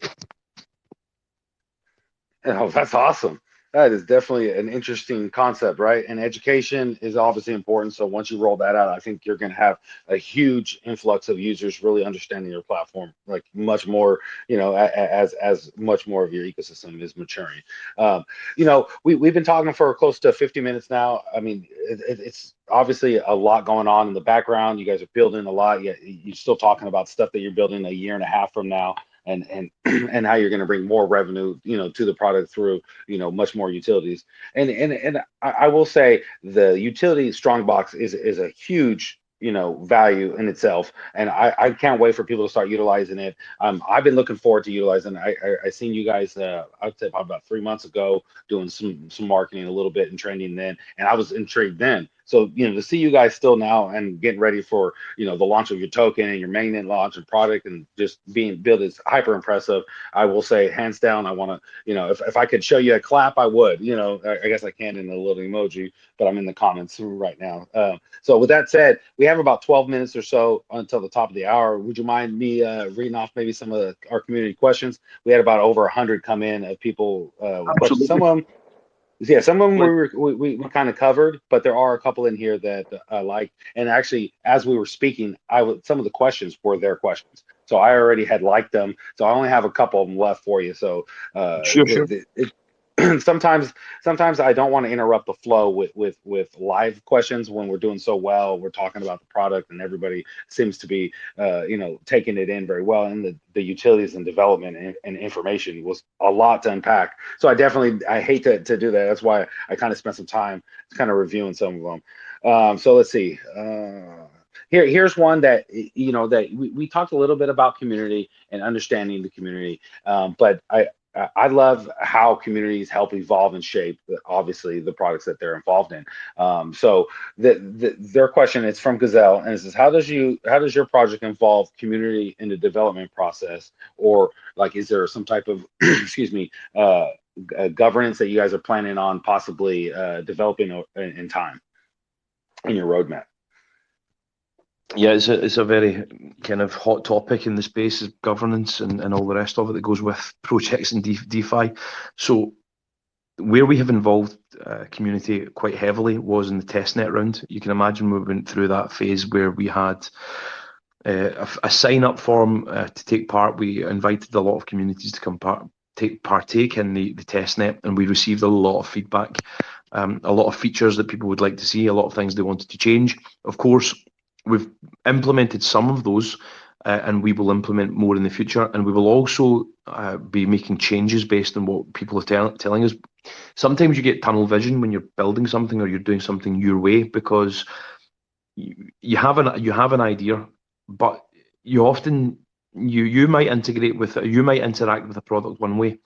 Oh, that's awesome. That is definitely an interesting concept, right? And education is obviously important. So once you roll that out, I think you're going to have a huge influx of users really understanding your platform, like much more, as much more of your ecosystem is maturing. We've been talking for close to 50 minutes now. I mean, it's obviously a lot going on in the background. You guys are building a lot. Yet you're still talking about stuff that you're building a year and a half from now. And how you're going to bring more revenue, to the product through, much more utilities. And I will say the utility Strongbox is a huge, value in itself. And I can't wait for people to start utilizing it. I've been looking forward to utilizing it. I seen you guys, I'd say about 3 months ago, doing some marketing a little bit and training then, and I was intrigued then. So, to see you guys still now and getting ready for, the launch of your token and your mainnet launch and product and just being built is hyper impressive. I will say hands down, I want to, if I could show you a clap, I would, I guess I can in a little emoji, but I'm in the comments right now. So with that said, we have about 12 minutes or so until the top of the hour. Would you mind me reading off maybe some of our community questions? We had about over 100 come in of people with questions. Some of them, yeah, some of them we kind of covered, but there are a couple in here that I like. And actually, as we were speaking, some of the questions were their questions, so I already had liked them. So I only have a couple of them left for you. So Sure. sometimes I don't want to interrupt the flow with live questions when we're doing so well. We're talking about the product and everybody seems to be taking it in very well. And the utilities and development and information was a lot to unpack. So I hate to do that. That's why I kind of spent some time kind of reviewing some of them. So let's see. Here's one that that we talked a little bit about community and understanding the community, but I love how communities help evolve and shape, obviously, the products that they're involved in. So their question is from Gazelle, and it says, how does your project involve community in the development process, or like is there some type of excuse me governance that you guys are planning on possibly developing in time in your roadmap? Yeah, it's a very kind of hot topic in the space of governance and all the rest of it that goes with projects and DeFi. So where we have involved community quite heavily was in the testnet round. You can imagine we went through that phase where we had a sign-up form to take part. We invited a lot of communities to come partake in the testnet, and we received a lot of feedback, a lot of features that people would like to see, a lot of things they wanted to change. Of course, we've implemented some of those, and we will implement more in the future. And we will also be making changes based on what people are telling us. Sometimes you get tunnel vision when you're building something or you're doing something your way, because you have an idea, but you might interact with a product one way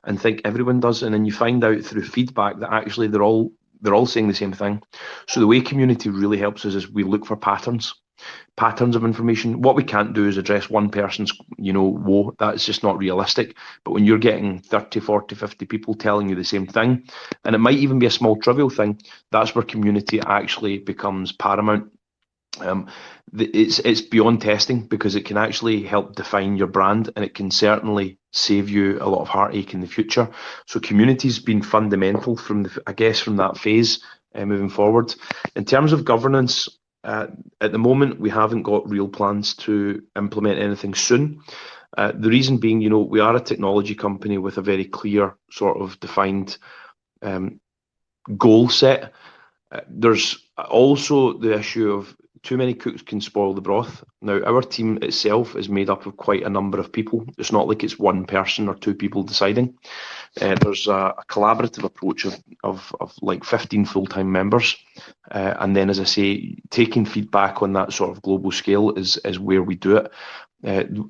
and think everyone does, and then you find out through feedback that actually they're all saying the same thing. So the way community really helps us is we look for patterns of information. What we can't do is address one person's woe. That's just not realistic. But when you're getting 30, 40, 50 people telling you the same thing, and it might even be a small trivial thing, that's where community actually becomes paramount. It's beyond testing, because it can actually help define your brand, and it can certainly save you a lot of heartache in the future. So community's been fundamental from that phase moving forward. In terms of governance, at the moment we haven't got real plans to implement anything soon. The reason being, we are a technology company with a very clear sort of defined goal set. There's also the issue of too many cooks can spoil the broth. Now, our team itself is made up of quite a number of people. It's not like it's one person or two people deciding. There's a collaborative approach of like 15 full-time members. And then, as I say, taking feedback on that sort of global scale is where we do it.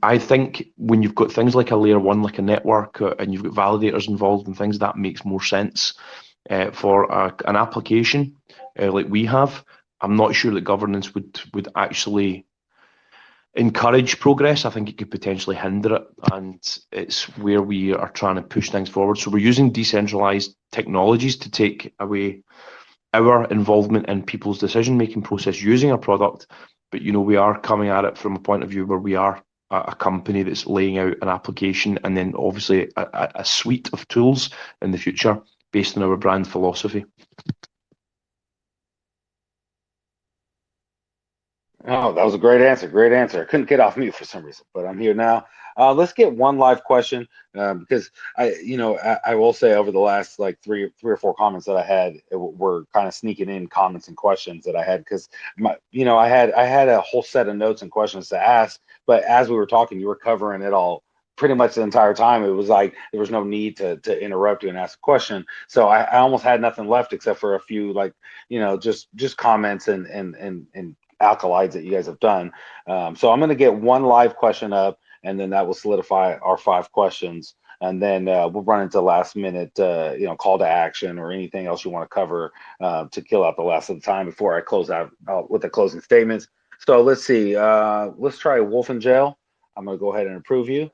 I think when you've got things like a layer one, like a network, and you've got validators involved and things, that makes more sense. For an application like we have, I'm not sure that governance would actually encourage progress. I think it could potentially hinder it, and it's where we are trying to push things forward. So we're using decentralized technologies to take away our involvement in people's decision-making process using our product, but we are coming at it from a point of view where we are a company that's laying out an application and then obviously a suite of tools in the future based on our brand philosophy. Oh, that was a great answer. Great answer. I couldn't get off mute for some reason, but I'm here now. Let's get one live question because I will say over the last like three or four comments that I had were kind of sneaking in comments and questions that I had because I had a whole set of notes and questions to ask, but as we were talking, you were covering it all pretty much the entire time. It was like there was no need to interrupt you and ask a question. So I almost had nothing left except for a few like just comments and alkalides that you guys have done. So I'm going to get one live question up, and then that will solidify our 5 questions. And then we'll run into last minute, call to action or anything else you want to cover to kill out the last of the time before I close out with the closing statements. So let's see. Let's try Wolf in Jail. I'm going to go ahead and approve you.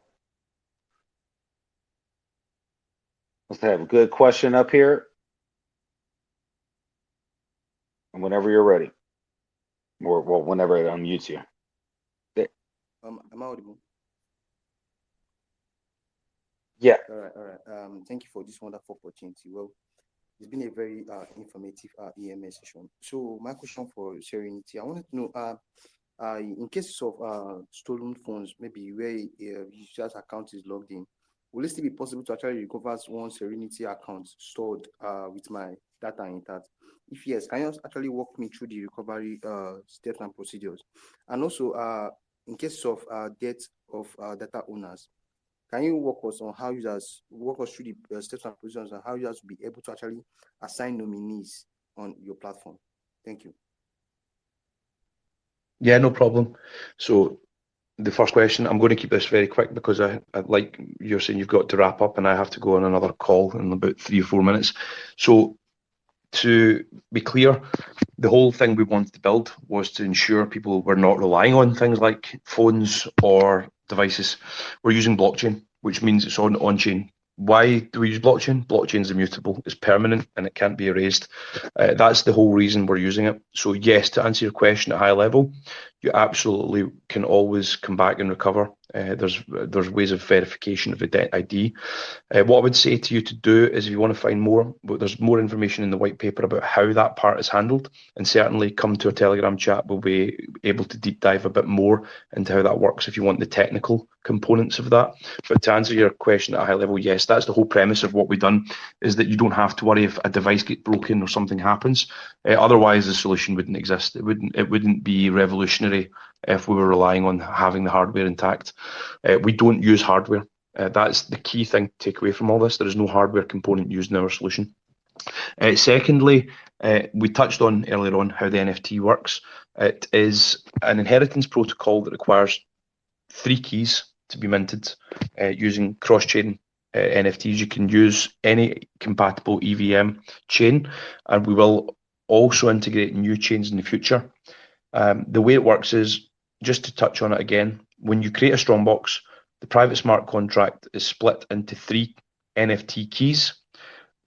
Let's have a good question up here. And whenever you're ready. Or well, whenever it unmutes you. Am I audible? Yeah. All right. Thank you for this wonderful opportunity. Well, it's been a very informative EMS session. So my question for Serenity, I wanted to know, in cases of stolen phones, maybe where user's account is logged in, will it still be possible to actually recover one Serenity account stored with my data intact? If yes, can you actually walk me through the recovery steps and procedures? And also, in case of death of data owners, can you walk us through the steps and procedures and how users will be able to actually assign nominees on your platform? Thank you. Yeah, no problem. So the first question. I'm going to keep this very quick because I like you're saying you've got to wrap up and I have to go on another call in about 3 or 4 minutes. So to be clear, the whole thing we wanted to build was to ensure people were not relying on things like phones or devices. We're using blockchain, which means it's on-chain. Why do we use blockchain? Blockchain is immutable, it's permanent, and it can't be erased. That's the whole reason we're using it. So yes, to answer your question at a high level, you absolutely can always come back and recover. There's ways of verification of ID. What I would say to you to do is if you want to find more, but there's more information in the white paper about how that part is handled, and certainly come to a Telegram chat. We'll be able to deep dive a bit more into how that works if you want the technical components of that. But to answer your question at a high level, yes, that's the whole premise of what we've done, is that you don't have to worry if a device gets broken or something happens. Otherwise, the solution wouldn't exist. It wouldn't be revolutionary if we were relying on having the hardware intact. We don't use hardware. That's the key thing to take away from all this. There is no hardware component used in our solution. Secondly, we touched on earlier on how the NFT works. It is an inheritance protocol that requires 3 keys to be minted using cross-chain NFTs. You can use any compatible EVM chain, and we will also integrate new chains in the future. The way it works is, just to touch on it again, when you create a Strongbox, the private smart contract is split into 3 NFT keys.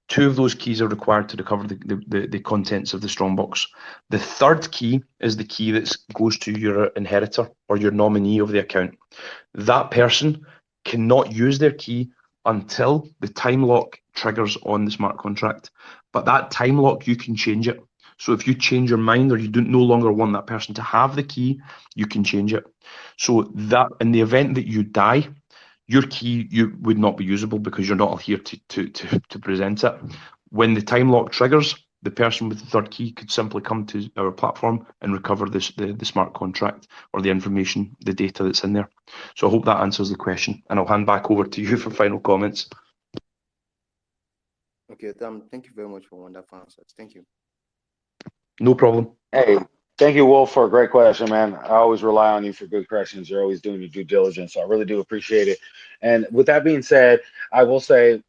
2 of those keys are required to recover the contents of the Strongbox. The 3rd key is the key that goes to your inheritor or your nominee of the account. That person cannot use their key until the time lock triggers on the smart contract. But that time lock, you can change it. So if you change your mind or you no longer want that person to have the key, you can change it. So that in the event that you die, your key would not be usable because you're not here to present it. When the time lock triggers, the person with the 3rd key could simply come to our platform and recover the smart contract or the information, the data that's in there. So I hope that answers the question, and I'll hand back over to you for final comments. Okay, thank you very much for wonderful answers. Thank you. No problem. Hey, thank you, Wolf, for a great question, man. I always rely on you for good questions. You're always doing your due diligence, so I really do appreciate it. And with that being said, I will say,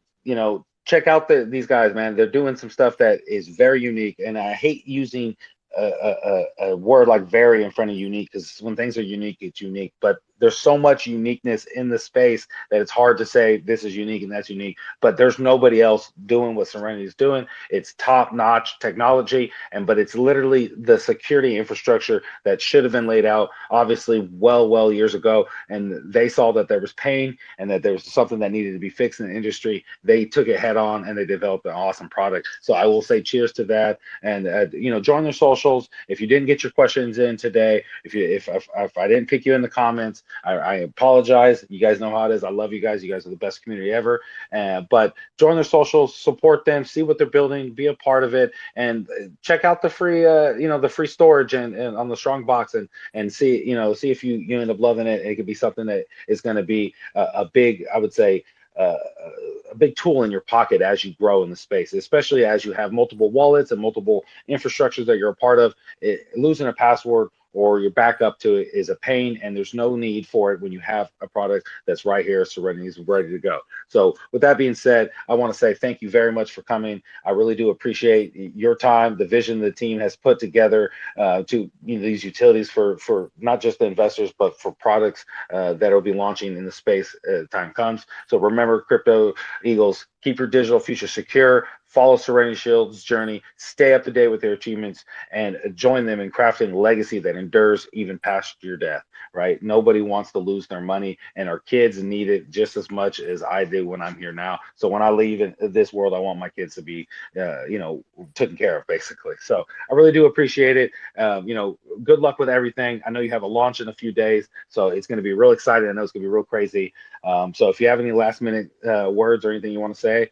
check out these guys, man. They're doing some stuff that is very unique, and I hate using a word like very in front of unique, because when things are unique, it's unique. But there's so much uniqueness in the space that it's hard to say this is unique and that's unique. But there's nobody else doing what Serenity is doing. It's top-notch technology, but it's literally the security infrastructure that should have been laid out, obviously, well years ago. And they saw that there was pain and that there was something that needed to be fixed in the industry. They took it head on and they developed an awesome product. So I will say cheers to that. And join their socials. If you didn't get your questions in today, if I didn't pick you in the comments, I apologize. You guys know how it is. I love you guys. You guys are the best community ever. But join their socials, support them, see what they're building, be a part of it, and check out the free, the free storage and on the Strongbox and see if you end up loving it. It could be something that is going to be a big, I would say, a big tool in your pocket as you grow in the space, especially as you have multiple wallets and multiple infrastructures that you're a part of. Losing a password or your backup to it is a pain, and there's no need for it when you have a product that's right here. Serenity is ready to go. So with that being said, I want to say thank you very much for coming. I really do appreciate your time, the vision the team has put together to these utilities for not just the investors, but for products that will be launching in the space as time comes. So remember, Crypto Eagles, keep your digital future secure. Follow Serenity Shield's journey, stay up to date with their achievements, and join them in crafting a legacy that endures even past your death, right? Nobody wants to lose their money, and our kids need it just as much as I do when I'm here now. So when I leave in this world, I want my kids to be, taken care of, basically. So I really do appreciate it. Good luck with everything. I know you have a launch in a few days, so it's going to be real exciting. I know it's going to be real crazy. So if you have any last minute words or anything you want to say,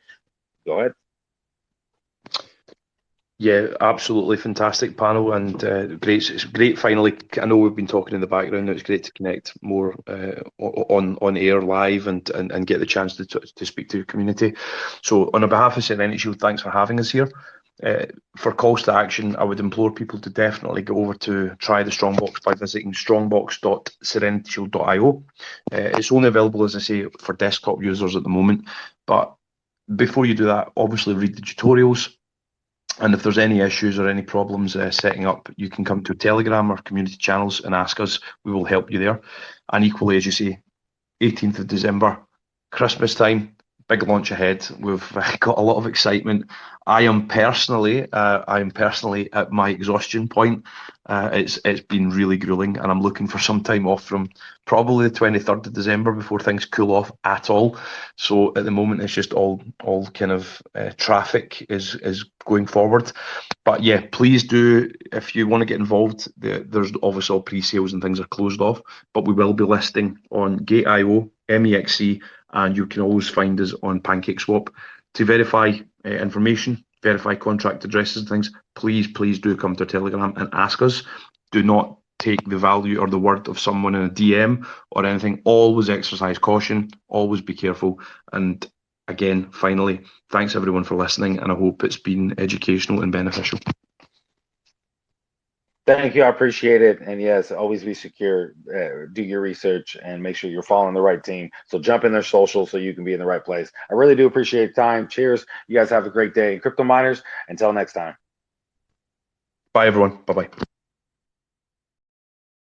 go ahead. Yeah, absolutely fantastic panel, and great. It's great finally. I know we've been talking in the background. It's great to connect more on air live and get the chance to speak to the community. So on behalf of Serenity Shield, thanks for having us here. For calls to action, I would implore people to definitely go over to try the Strongbox by visiting strongbox.serenityshield.io. It's only available, as I say, for desktop users at the moment. But before you do that, obviously read the tutorials. And if there's any issues or any problems setting up, you can come to Telegram or community channels and ask us. We will help you there. And equally, as you say, 18th of December, Christmas time, big launch ahead. We've got a lot of excitement. I am personally at my exhaustion point. It's been really grueling, and I'm looking for some time off from probably the 23rd of December before things cool off at all. So at the moment, it's just all kind of traffic is going forward. But yeah, please do, if you want to get involved, there's obviously all pre-sales and things are closed off, but we will be listing on Gate.io, MEXC, and you can always find us on PancakeSwap. To verify information, verify contract addresses and things, please do come to Telegram and ask us. Do not take the value or the word of someone in a DM or anything. Always exercise caution, always be careful. And again, finally, thanks everyone for listening, and I hope it's been educational and beneficial. Thank you. I appreciate it. And yes, always be secure. Do your research and make sure you're following the right team. So jump in their social so you can be in the right place. I really do appreciate your time. Cheers. You guys have a great day. Crypto miners, until next time. Bye, everyone. Bye-bye.